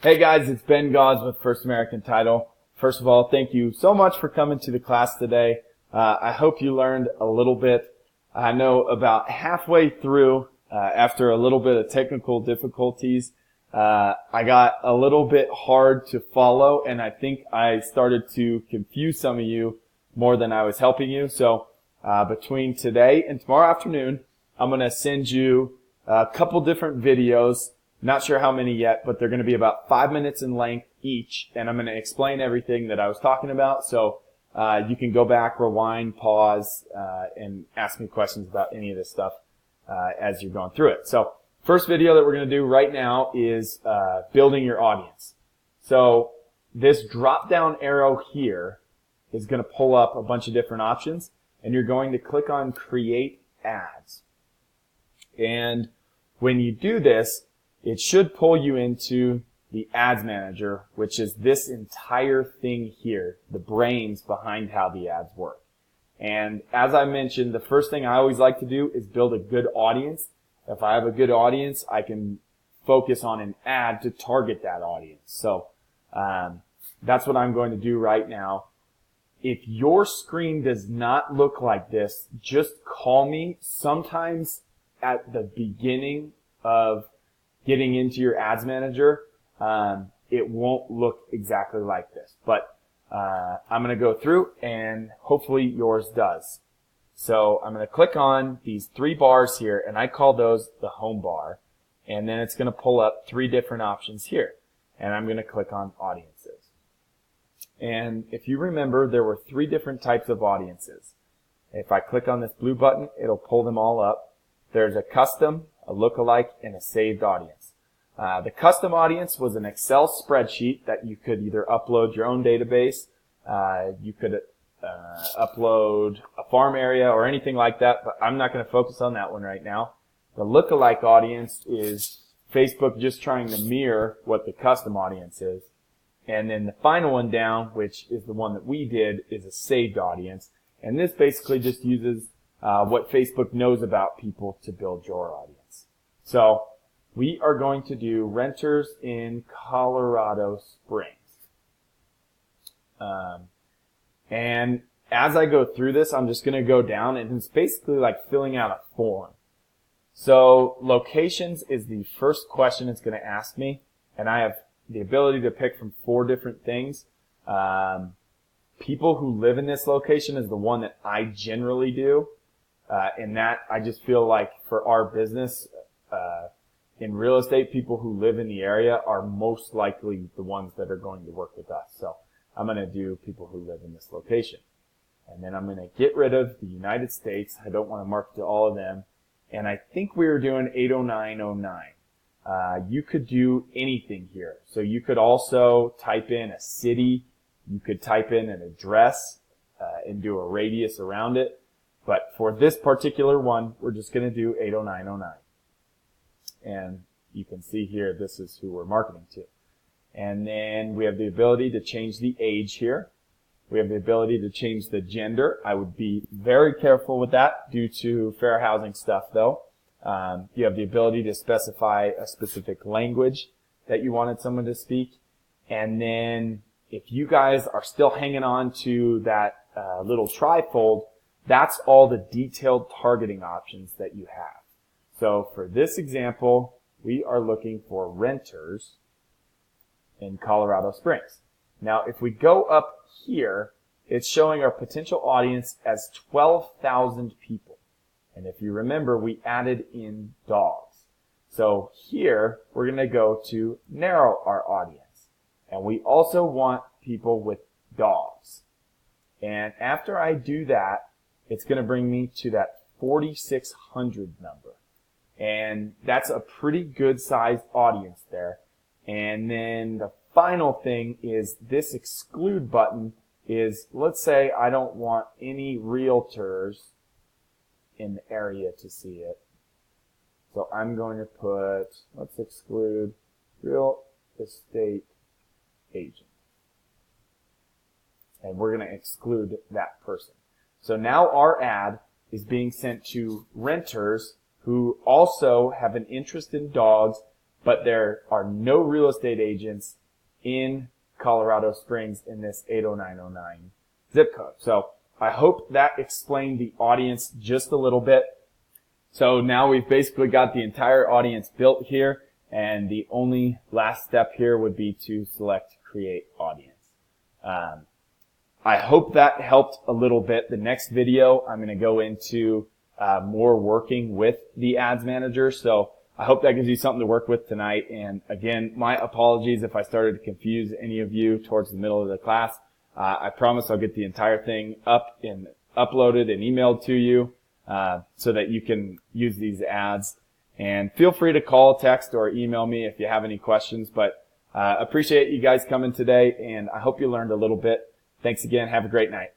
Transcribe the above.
Hey guys, it's Ben Gosz with First American Title. First of all, thank you so much for coming to the class today. I hope you learned a little bit. I know about halfway through, after a little bit of technical difficulties, I got a little bit hard to follow, and I think I started to confuse some of you more than I was helping you. So between today and tomorrow afternoon, I'm going to send you a couple different videos. Not sure how many yet, but they're going to be about 5 minutes in length each, and I'm going to explain everything that I was talking about. So you can go back, rewind, pause, and ask me questions about any of this stuff as you're going through it. So first video that we're going to do right now is building your audience. So this drop-down arrow here is going to pull up a bunch of different options, and you're going to click on Create Ads. And when you do this, it should pull you into the Ads Manager, which is this entire thing here, the brains behind how the ads work. And as I mentioned, the first thing I always like to do is build a good audience. If I have a good audience, I can focus on an ad to target that audience. So that's what I'm going to do right now. If your screen does not look like this, just call me. Sometimes at the beginning of getting into your Ads Manager, it won't look exactly like this. But I'm going to go through, and hopefully yours does. So I'm going to click on these three bars here, and I call those the home bar. And then it's going to pull up three different options here. And I'm going to click on Audiences. And if you remember, there were three different types of audiences. If I click on this blue button, it'll pull them all up. There's a custom, a lookalike, and a saved audience. The custom audience was an Excel spreadsheet that you could either upload your own database, you could upload a farm area or anything like that, but I'm not going to focus on that one right now. The lookalike audience is Facebook just trying to mirror what the custom audience is. And then the final one down, which is the one that we did, is a saved audience. And this basically just uses what Facebook knows about people to build your audience. So we are going to do renters in Colorado Springs. And as I go through this, I'm just going to go down, and it's basically like filling out a form. So locations is the first question it's going to ask me, and I have the ability to pick from 4 different things. People who live in this location is the one that I generally do. And that I just feel like for our business, in real estate, people who live in the area are most likely the ones that are going to work with us. So I'm going to do people who live in this location. And then I'm going to get rid of the United States. I don't want to mark to all of them. And I think we were doing 80909. You could do anything here. So you could also type in a city. You could type in an address and do a radius around it. But for this particular one, we're just going to do 80909. And you can see here, this is who we're marketing to. And then we have the ability to change the age here. We have the ability to change the gender. I would be very careful with that due to fair housing stuff, though. You have the ability to specify a specific language that you wanted someone to speak. And then if you guys are still hanging on to that little trifold, that's all the detailed targeting options that you have. So for this example, we are looking for renters in Colorado Springs. Now, if we go up here, it's showing our potential audience as 12,000 people. And if you remember, we added in dogs. So here, we're going to go to narrow our audience. And we also want people with dogs. And after I do that, it's going to bring me to that 4,600 number. And that's a pretty good sized audience there. And then the final thing is this exclude button is, let's say I don't want any realtors in the area to see it. So I'm going to put, let's exclude real estate agent. And we're going to exclude that person. So now our ad is being sent to renters who also have an interest in dogs but there are no real estate agents in Colorado Springs in this 80909 zip code. So I hope that explained the audience just a little bit. So now we've basically got the entire audience built here, and the only last step here would be to select Create Audience. I hope that helped a little bit. The next video, I'm going to go into more working with the Ads Manager. So I hope that gives you something to work with tonight. And again, my apologies if I started to confuse any of you towards the middle of the class. I promise I'll get the entire thing up and uploaded and emailed to you so that you can use these ads. And feel free to call, text, or email me if you have any questions. But appreciate you guys coming today, and I hope you learned a little bit. Thanks again. Have a great night.